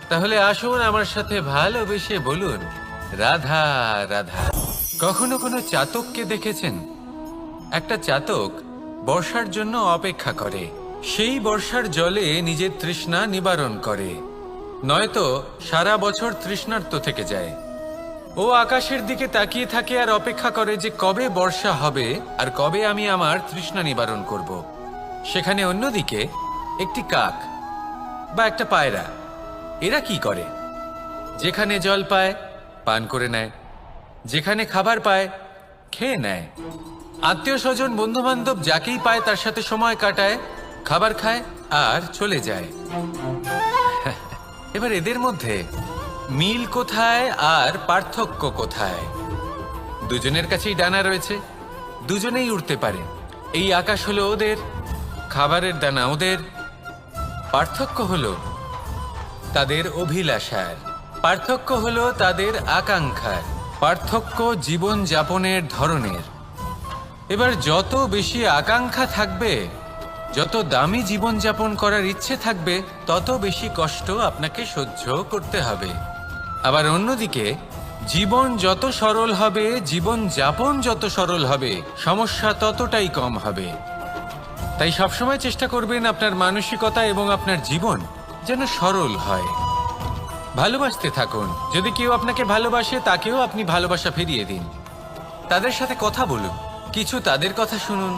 তাহলে আসুন আমার সাথে ভালোবেসে বলুন রাধা রাধা। কখনো কোনো চাতককে দেখেছেন? একটা চাতক বর্ষার জন্য অপেক্ষা করে, সেই বর্ষার জলে নিজের তৃষ্ণা নিবারণ করে, নয়তো সারা বছর তৃষ্ণার্ত থেকে যায়। ও আকাশের দিকে তাকিয়ে থাকে আর অপেক্ষা করে যে কবে বর্ষা হবে আর কবে আমি আমার তৃষ্ণা নিবারণ করব। সেখানে অন্যদিকে একটি কাক বা একটা পায়রা, এরা কি করে? যেখানে জল পায় পান করে নেয়, যেখানে খাবার পায় খেয়ে নেয়, আত্মীয় স্বজন বন্ধু বান্ধব যাকেই পায় তার সাথে সময় কাটায়, খাবার খায় আর চলে যায়। এবার এদের মধ্যে মিল কোথায় আর পার্থক্য কোথায়? দুজনের কাছেই ডানা রয়েছে, দুজনেই উড়তে পারে। এই আকাশ হলো ওদের, খাবারের দানা ওদের। পার্থক্য হলো তাদের অভিলাষার, পার্থক্য হলো তাদের আকাঙ্ক্ষার, পার্থক্য জীবন যাপনের ধরনের। এবার যত বেশি আকাঙ্ক্ষা থাকবে, যত দামি জীবন যাপন করার ইচ্ছে থাকবে, তত বেশি কষ্ট আপনাকে সহ্য করতে হবে। আবার অন্যদিকে জীবন যত সরল হবে, জীবন যাপন যত সরল হবে, সমস্যা ততটাই কম হবে। তাই সবসময় চেষ্টা করবেন আপনার মানসিকতা এবং আপনার জীবন যেন সরল হয়। ভালোবাসতে থাকুন। যদি কেউ আপনাকে ভালোবাসে, তাকেও আপনি ভালোবাসা ফিরিয়ে দিন। তাদের সাথে কথা বলুন, কিছু তাদের কথা শুনুন,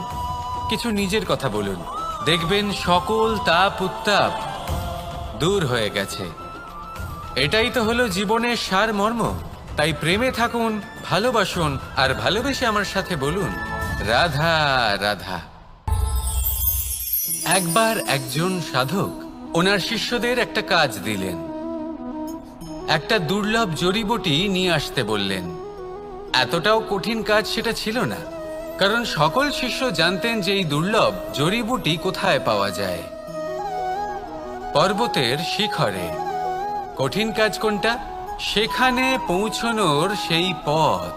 কিছু নিজের কথা বলুন। দেখবেন সকল তাপ উত্তাপ দূর হয়ে গেছে। এটাই তো হলো জীবনের সারমর্ম। তাই প্রেমে থাকুন, ভালোবাসুন, আর ভালোবেসে আমার সাথে বলুন রাধা রাধা। একবার একজন সাধক ওনার শিষ্যদের একটা কাজ দিলেন। একটা দুর্লভ জড়িবুটি নিয়ে আসতে বললেন। এতটাও কঠিন কাজ সেটা ছিল না, কারণ সকল শিষ্য জানতেন যে এই দুর্লভ জড়িবুটি কোথায় পাওয়া যায়। পর্বতের শিখরে। কঠিন কাজ কোনটা? সেখানে পৌঁছনোর সেই পথ,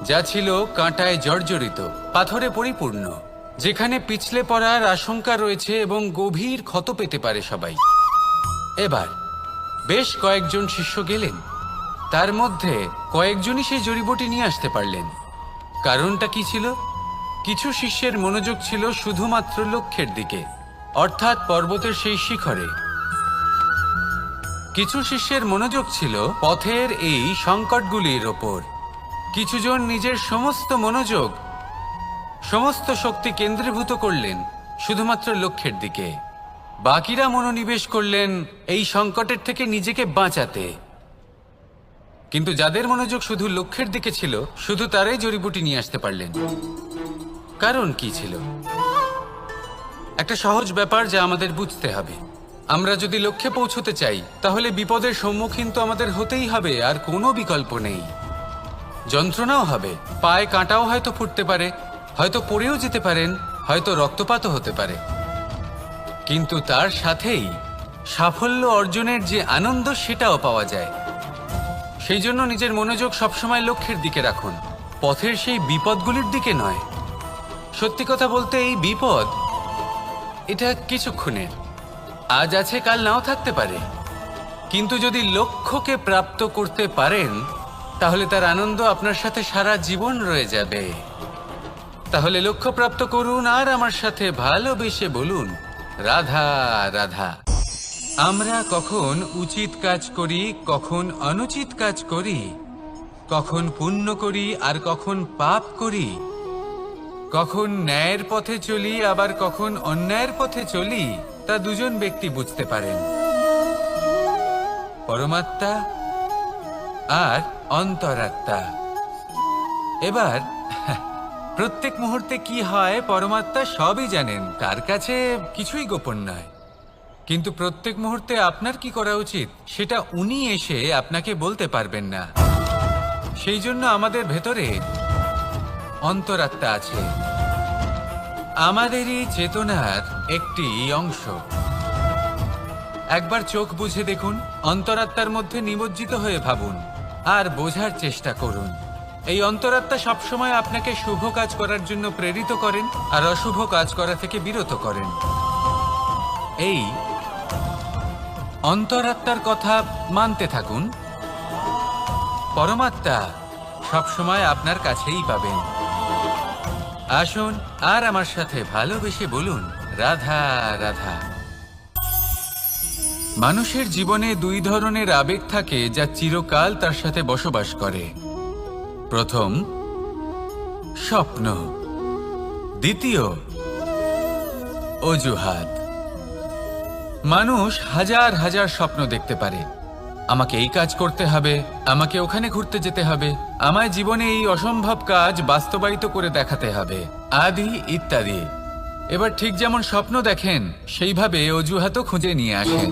যা ছিল কাঁটায় জর্জরিত, পাথরে পরিপূর্ণ, যেখানে পিছলে পড়ার আশঙ্কা রয়েছে এবং গভীর ক্ষত পেতে পারে সবাই। এবার বেশ কয়েকজন শিষ্য গেলেন, তার মধ্যে কয়েকজনই সেই জড়িবুটি নিয়ে আসতে পারলেন। কারণটা কি ছিল? কিছু শিষ্যের মনোযোগ ছিল শুধুমাত্র লক্ষ্যের দিকে, অর্থাৎ পর্বতের সেই শিখরে। কিছু শিষ্যের মনোযোগ ছিল পথের এই সংকটগুলির ওপর। কিছুজন নিজের সমস্ত মনোযোগ, সমস্ত শক্তি কেন্দ্রীভূত করলেন শুধুমাত্র লক্ষ্যের দিকে। বাকিরা মনোনিবেশ করলেন এই সংকটের থেকে নিজেকে বাঁচাতে। কিন্তু যাদের মনোযোগ শুধু লক্ষ্যের দিকে ছিল, শুধু তারাই জড়িবুটি নিয়ে আসতে পারলেন। কারণ কি ছিল? একটা সহজ ব্যাপার যা আমাদের বুঝতে হবে। আমরা যদি লক্ষ্যে পৌঁছতে চাই, তাহলে বিপদের সম্মুখীন তো আমাদের হতেই হবে, আর কোনো বিকল্প নেই। যন্ত্রণাও হবে, পায়ে কাঁটাও হয়তো ফুটতে পারে, হয়তো পড়েও যেতে পারেন, হয়তো রক্তপাতও হতে পারে। কিন্তু তার সাথেই সাফল্য অর্জনের যে আনন্দ, সেটাও পাওয়া যায়। সেই জন্য নিজের মনোযোগ সবসময় লক্ষ্যের দিকে রাখুন, পথের সেই বিপদগুলির দিকে নয়। সত্যি কথা বলতে, এই বিপদ এটা কিছুক্ষণের, আজ আছে কাল নাও থাকতে পারে। কিন্তু যদি লক্ষ্যকে প্রাপ্ত করতে পারেন, তাহলে তার আনন্দ আপনার সাথে সারা জীবন রয়ে যাবে। তাহলে লক্ষ্য প্রাপ্ত করুন আর আমার সাথে ভালোবেসে বলুন রাধা রাধা। আমরা কখন উচিত কাজ করি, কখন অনুচিত কাজ করি, কখন পুণ্য করি আর কখন পাপ করি, কখন ন্যায়ের পথে চলি আবার কখন অন্যায়ের পথে চলি, তা দুজন ব্যক্তি বুঝতে পারেন, পরমাত্মা আর অন্তরাত্মা। এবার প্রত্যেক মুহূর্তে কি হয় পরমাত্মা সবই জানেন, তার কাছে কিছুই গোপন নয়। কিন্তু প্রত্যেক মুহূর্তে আপনার কি করা উচিত সেটা উনি এসে আপনাকে বলতে পারবেন না। সেই জন্য আমাদের ভেতরে অন্তরাত্মা আছে, আমাদেরই চেতনার একটি অংশ। একবার চোখ বুঝে দেখুন, অন্তরাত্মার মধ্যে নিমজ্জিত হয়ে ভাবুন আর বোঝার চেষ্টা করুন। এই অন্তরাত্মা সবসময় আপনাকে শুভ কাজ করার জন্য প্রেরিত করেন আর অশুভ কাজ করা থেকে বিরত করেন। এই অন্তরাত্মার কথা মানতে থাকুন। পরমাত্মা সবসময় আপনার কাছেই পাবেন। আসুন আর আমার সাথে ভালোবেসে বলুন, রাধা রাধা। মানুষের জীবনে দুই ধরনের আবেগ থাকে যা চিরকাল তার সাথে বসবাস করে। প্রথম, স্বপ্ন। দ্বিতীয়, অজুহাত। মানুষ হাজার হাজার স্বপ্ন দেখতে পারে। আমাকে এই কাজ করতে হবে, আমাকে ওখানে ঘুরতে যেতে হবে, আমায় জীবনে এই অসম্ভব কাজ বাস্তবায়িত করে দেখাতে হবে, আদি ইত্যাদি। এবার ঠিক যেমন স্বপ্ন দেখেন সেইভাবে অজুহাতও খুঁজে নিয়ে আসেন।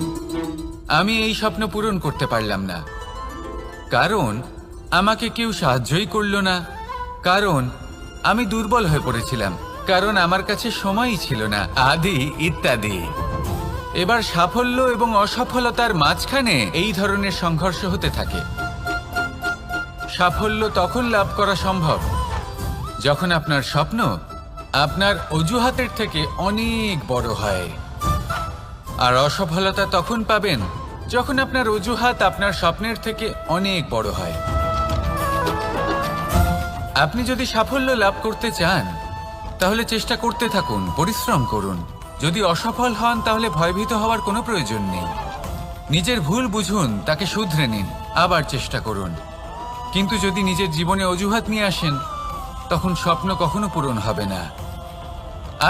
আমি এই স্বপ্ন পূরণ করতে পারলাম না, কারণ আমাকে কেউ সাহায্যই করল না, কারণ আমি দুর্বল হয়ে পড়েছিলাম, কারণ আমার কাছে সময়ই ছিল না, আদি ইত্যাদি। এবার সাফল্য এবং অসফলতার মাঝখানে এই ধরনের সংঘর্ষ হতে থাকে। সাফল্য তখন লাভ করা সম্ভব যখন আপনার স্বপ্ন আপনার অজুহাতের থেকে অনেক বড় হয়, আর অসফলতা তখন পাবেন যখন আপনার অজুহাত আপনার স্বপ্নের থেকে অনেক বড় হয়। আপনি যদি সাফল্য লাভ করতে চান তাহলে চেষ্টা করতে থাকুন, পরিশ্রম করুন। যদি অসফল হন তাহলে ভয়ভীত হওয়ার কোনো প্রয়োজন নেই। নিজের ভুল বুঝুন, তাকে শুধরে নিন, আবার চেষ্টা করুন। কিন্তু যদি নিজের জীবনে অজুহাত নিয়ে আসেন তখন স্বপ্ন কখনো পূরণ হবে না।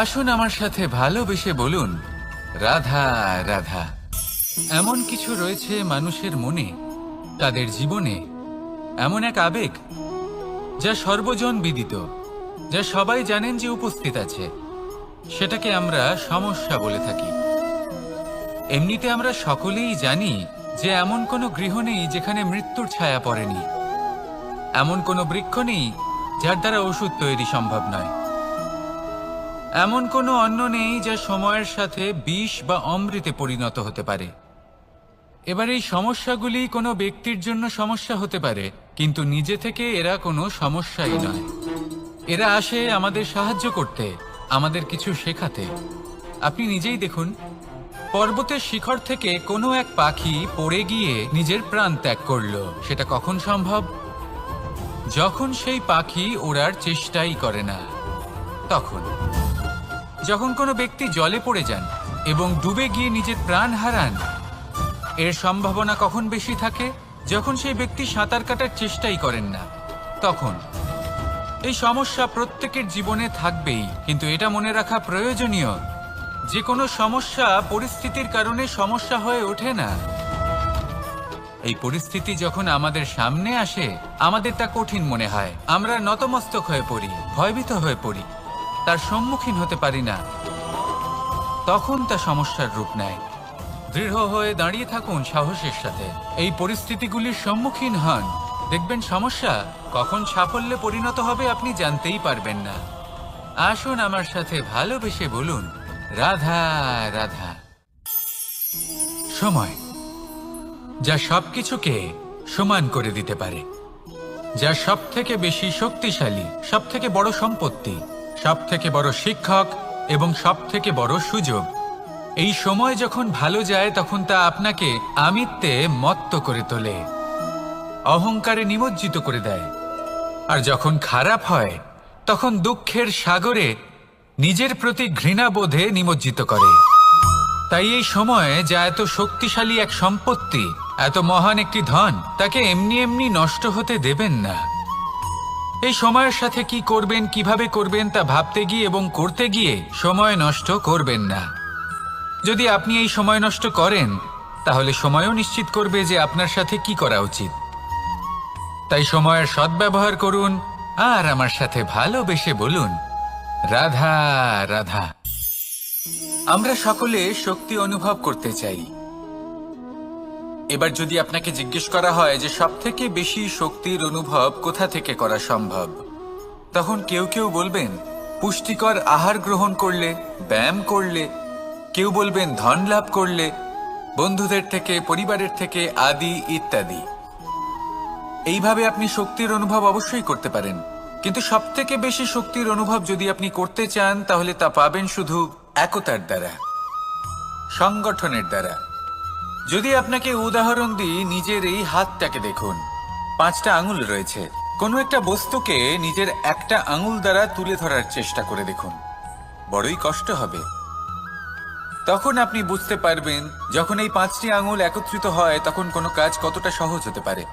আসুন আমার সাথে ভালোবেসে বলুন, রাধা রাধা। এমন কিছু রয়েছে মানুষের মনে, তাদের জীবনে এমন এক আবেগ যা সর্বজন বিদিত, যা সবাই জানেন যে উপস্থিত আছে। সেটাকে আমরা সমস্যা বলে থাকি। এমনিতে আমরা সকলেই জানি যে এমন কোনো গৃহ নেই যেখানে মৃত্যুর ছায়া পড়েনি, এমন কোনো বৃক্ষ নেই যার দ্বারা ওষুধ তৈরি সম্ভব নয়, এমন কোনো অন্ন নেই যা সময়ের সাথে বিষ বা অমৃতে পরিণত হতে পারে। এবার এই সমস্যাগুলি কোনো ব্যক্তির জন্য সমস্যা হতে পারে, কিন্তু নিজে থেকে এরা কোনো সমস্যাই নয়। এরা আসে আমাদের সাহায্য করতে, আমাদের কিছু শেখাতে। আপনি নিজেই দেখুন, পর্বতের শিখর থেকে কোনো এক পাখি পড়ে গিয়ে নিজের প্রাণ ত্যাগ করলো। সেটা কখন সম্ভব? যখন সেই পাখি ওড়ার চেষ্টাই করে না। তখন যখন কোনো ব্যক্তি জলে পড়ে যান এবং ডুবে গিয়ে নিজের প্রাণ হারান, এর সম্ভাবনা কখন বেশি থাকে? যখন সেই ব্যক্তি সাঁতার কাটার চেষ্টাই করেন না। তখন এই সমস্যা প্রত্যেকের জীবনে থাকবেই, কিন্তু এটা মনে রাখা প্রয়োজনীয় যে কোনো সমস্যা পরিস্থিতির কারণে সমস্যা হয়ে ওঠে না। এই পরিস্থিতি যখন আমাদের সামনে আসে আমাদের তা কঠিন মনে হয়, আমরা নতমস্তক হয়ে পড়ি, ভয়ভীত হয়ে পড়ি, তার সম্মুখীন হতে পারি না। তখন তা সমস্যার রূপ নেয়। দৃঢ় হয়ে দাঁড়িয়ে থাকুন সাহসের সাথে, এই পরিস্থিতিগুলির সম্মুখীন হন। দেখবেন সমস্যা কখন সাফল্যে পরিণত হবে আপনি জানতেই পারবেন না। আসুন আমার সাথে ভালোবেসে বলুন, রাধা রাধা। সময় যা সবকিছুকে সমান করে দিতে পারে, যা সব থেকে বেশি শক্তিশালী, সব থেকে বড় সম্পত্তি, সব থেকে বড় শিক্ষক এবং সব থেকে বড় সুযোগ। এই সময় যখন ভালো যায় তখন তা আপনাকে আমিত্বে মত্ত করে তোলে, অহংকারে নিমজ্জিত করে দেয়। আর যখন খারাপ হয় তখন দুঃখের সাগরে নিজের প্রতি ঘৃণাবোধে নিমজ্জিত করে। তাই এই সময়ে যা এত শক্তিশালী এক সম্পত্তি, এত মহান একটি ধন, তাকে এমনি এমনি নষ্ট হতে দেবেন না। এই সময়ের সাথে কি করবেন, কিভাবে করবেন তা ভাবতে গিয়ে এবং করতে গিয়ে সময় নষ্ট করবেন না। যদি আপনি এই সময় নষ্ট করেন তাহলে সময়ও নিশ্চিত করবে যে আপনার সাথে কি করা উচিত। তাই সময়ের সদ্ব্যবহার করুন আর আমার সাথে ভালোবেসে বলুন, রাধা রাধা। আমরা সকলে শক্তি অনুভব করতে চাই। এবার যদি আপনাকে জিজ্ঞেস করা হয় যে সবথেকে বেশি শক্তির অনুভব কোথা থেকে করা সম্ভব, তখন কেউ কেউ বলবেন পুষ্টিকর আহার গ্রহণ করলে, ব্যায়াম করলে, কেউ বলবেন ধন লাভ করলে, বন্ধুদের থেকে, পরিবারের থেকে, আদি ইত্যাদি। এইভাবে আপনি শক্তির অনুভব অবশ্যই করতে পারেন, কিন্তু সবথেকে বেশি শক্তির অনুভব যদি আপনি করতে চান তাহলে তা পাবেন শুধু একতার দ্বারা, সংগঠনের দ্বারা, যদি আপনাকে উদাহরণ দিই, নিজের এই হাতটাকে দেখুন, 5টা আঙুল রয়েছে। কোনো একটা বস্তুকে নিজের একটা আঙুল দ্বারা তুলে ধরার চেষ্টা করে দেখুন, বড়ই কষ্ট হবে। তখন আপনি বুঝতে পারবেন যখন এই 5টি আঙুল একত্রিত হয় তখন কোনো কাজ কতটা সহজ হতে পারে।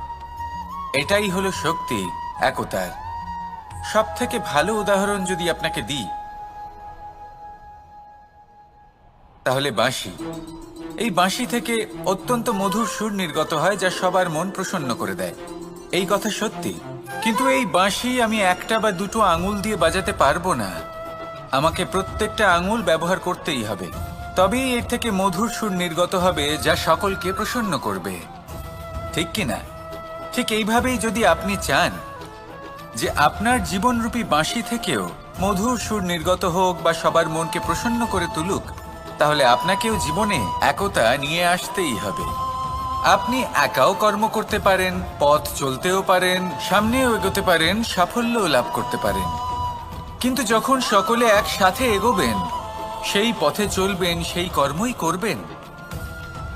এটাই হলো শক্তি, একতার। সব থেকে ভালো উদাহরণ যদি আপনাকে দিই তাহলে বাঁশি। এই বাঁশি থেকে অত্যন্ত মধুর সুর নির্গত হয় যা সবার মন প্রসন্ন করে দেয়। এই কথা সত্যি, কিন্তু এই বাঁশি আমি একটা বা দুটো আঙুল দিয়ে বাজাতে পারবো না। আমাকে প্রত্যেকটা আঙুল ব্যবহার করতেই হবে, তবেই এর থেকে মধুর সুর নির্গত হবে যা সকলকে প্রসন্ন করবে, ঠিক কিনা? ঠিক এইভাবেই যদি আপনি চান যে আপনার জীবনরূপী বাঁশি থেকেও মধুর সুর নির্গত হোক বা সবার মনকে প্রসন্ন করে তুলুক, তাহলে আপনাকেও জীবনে একতা নিয়ে আসতেই হবে। আপনি একাও কর্ম করতে পারেন, পথ চলতেও পারেন, সামনেও এগোতে পারেন, সাফল্যও লাভ করতে পারেন। কিন্তু যখন সকলে একসাথে এগোবেন, সেই পথে চলবেন, সেই কর্মই করবেন,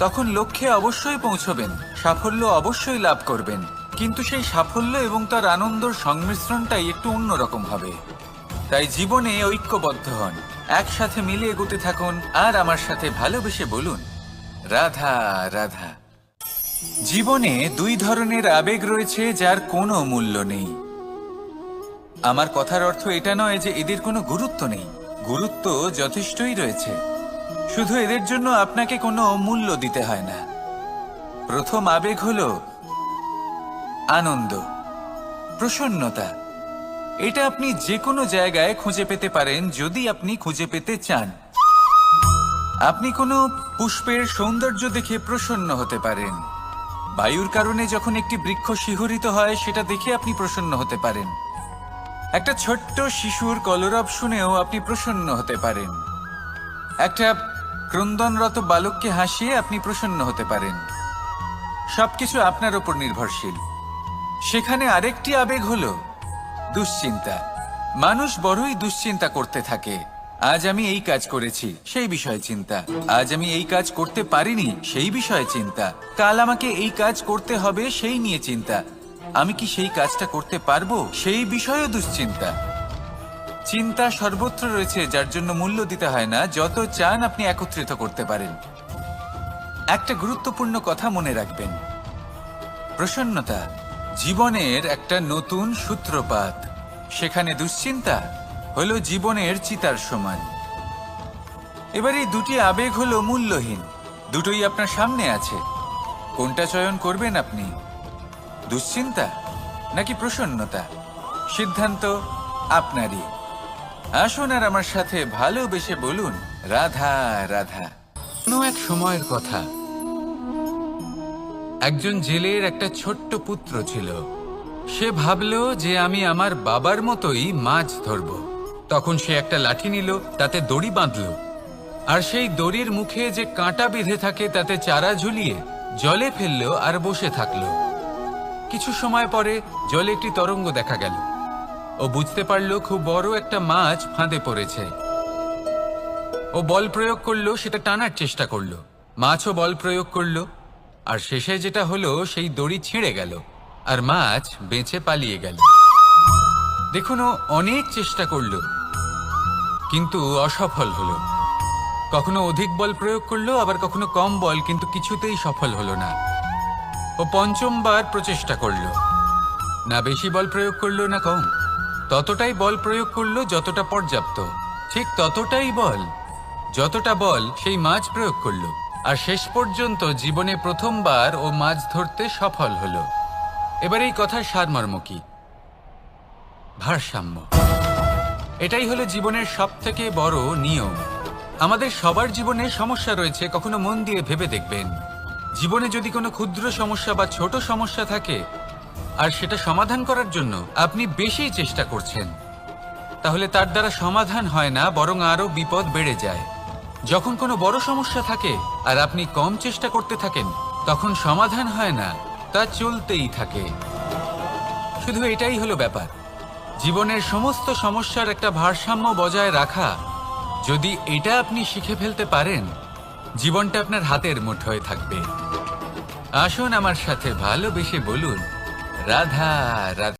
তখন লক্ষ্যে অবশ্যই পৌঁছবেন, সাফল্য অবশ্যই লাভ করবেন। কিন্তু সেই সাফল্য এবং তার আনন্দর সংমিশ্রণটাই একটু অন্যরকম হবে। তাই জীবনে ঐক্যবদ্ধ হন, একসাথে মিলে এগোতে থাকুন, আর আমার সাথে ভালোবেসে বলুন, রাধা রাধা। জীবনে 2 ধরনের আবেগ রয়েছে যার কোনো মূল্য নেই। আমার কথার অর্থ এটা নয় যে এদের কোনো গুরুত্ব নেই, গুরুত্ব যথেষ্টই রয়েছে, শুধু এদের জন্য আপনাকে কোনো মূল্য দিতে হয় না। প্রথম আবেগ হলো আনন্দ, প্রসন্নতা। এটা আপনি যে কোনো জায়গায় খুঁজে পেতে পারেন যদি আপনি খুঁজে পেতে চান। আপনি কোনো পুষ্পের সৌন্দর্য দেখে প্রসন্ন হতে পারেন। বায়ুর কারণে যখন একটি বৃক্ষ শিহরিত হয় সেটা দেখে আপনি প্রসন্ন হতে পারেন। একটা ছোট্ট শিশুর কলরব শুনেও আপনি প্রসন্ন হতে পারেন। একটা ক্রন্দনরত বালককে হাসিয়ে আপনি প্রসন্ন হতে পারেন। সবকিছু আপনার উপর নির্ভরশীল। সেখানে আরেকটি আবেগ হলো দুশ্চিন্তা। মানুষ বড়ই দুশ্চিন্তা করতে থাকে। আজ আমি এই কাজ করেছি, সেই বিষয়ে চিন্তা। আজ আমি এই কাজ করতে পারিনি, সেই বিষয়ে চিন্তা। কাল আমাকে এই কাজ করতে হবে, সেই নিয়ে চিন্তা। আমি কি সেই কাজটা করতে পারবো, সেই বিষয়েও দুশ্চিন্তা। চিন্তা সর্বত্র রয়েছে, যার জন্য মূল্য দিতে হয় না। যত চান আপনি একত্রিত করতে পারেন। একটা গুরুত্বপূর্ণ কথা মনে রাখবেন, প্রসন্নতা জীবনের একটা নতুন সূত্রপাত। সেখানে দুশ্চিন্তা হলো জীবনের চিতার সমান। এবার এই দুটি আবেগ হলো মূল্যহীন, দুটোই আপনার সামনে আছে। কোনটা চয়ন করবেন আপনি, দুশ্চিন্তা নাকি প্রসন্নতা? সিদ্ধান্ত আপনারই। আসুন আর আমার সাথে ভালোবেসে বলুন, রাধা রাধা। কোনো এক সময়ের কথা, একজন জেলের একটা ছোট্ট পুত্র ছিল। সে ভাবল যে আমি আমার বাবার মতোই মাছ ধরব। তখন সে একটা লাঠি নিল, তাতে দড়ি বাঁধল, আর সেই দড়ির মুখে যে কাঁটা বেঁধে থাকে তাতে চারা ঝুলিয়ে জলে ফেলল আর বসে থাকলো। কিছু সময় পরে জলে একটি তরঙ্গ দেখা গেল। ও বুঝতে পারল খুব বড় একটা মাছ ফাঁদে পড়েছে। ও বল প্রয়োগ করলো, সেটা টানার চেষ্টা করলো। মাছও বল প্রয়োগ করলো, আর শেষে যেটা হলো সেই দড়ি ছিঁড়ে গেল আর মাছ বেঁচে পালিয়ে গেল। দেখুন, ও অনেক চেষ্টা করলো কিন্তু অসফল হলো। কখনো অধিক বল প্রয়োগ করলো, আবার কখনো কম বল, কিন্তু কিছুতেই সফল হলো না। ও পঞ্চমবার প্রচেষ্টা করলো, না বেশি বল প্রয়োগ করলো না কম, ততটাই বল প্রয়োগ করলো যতটা পর্যাপ্ত, ঠিক ততটাই বল যতটা বল সেই মাছ প্রয়োগ করলো। আর শেষ পর্যন্ত জীবনে প্রথমবার ও মাছ ধরতে সফল হলো। এবার এই কথার সারমর্ম কি? ভারসাম্য। এটাই হলো জীবনের সবথেকে বড় নিয়ম। আমাদের সবার জীবনে সমস্যা রয়েছে, কখনো মন দিয়ে ভেবে দেখবেন। জীবনে যদি কোনো ক্ষুদ্র সমস্যা বা ছোট সমস্যা থাকে আর সেটা সমাধান করার জন্য আপনি বেশি চেষ্টা করছেন, তাহলে তার দ্বারা সমাধান হয় না, বরং আরো বিপদ বেড়ে যায়। যখন কোনো বড় সমস্যা থাকে আর আপনি কম চেষ্টা করতে থাকেন, তখন সমাধান হয় না, তা চলতেই থাকে। শুধু এটাই হলো ব্যাপার। জীবনের সমস্ত সমস্যার একটা ভারসাম্য বজায় রাখা, যদি এটা আপনি শিখে ফেলতে পারেন, জীবনটা আপনার হাতের মুঠোয় থাকবে। আসুন আমার সাথে ভালোবেসে বলুন রাধা রাধা।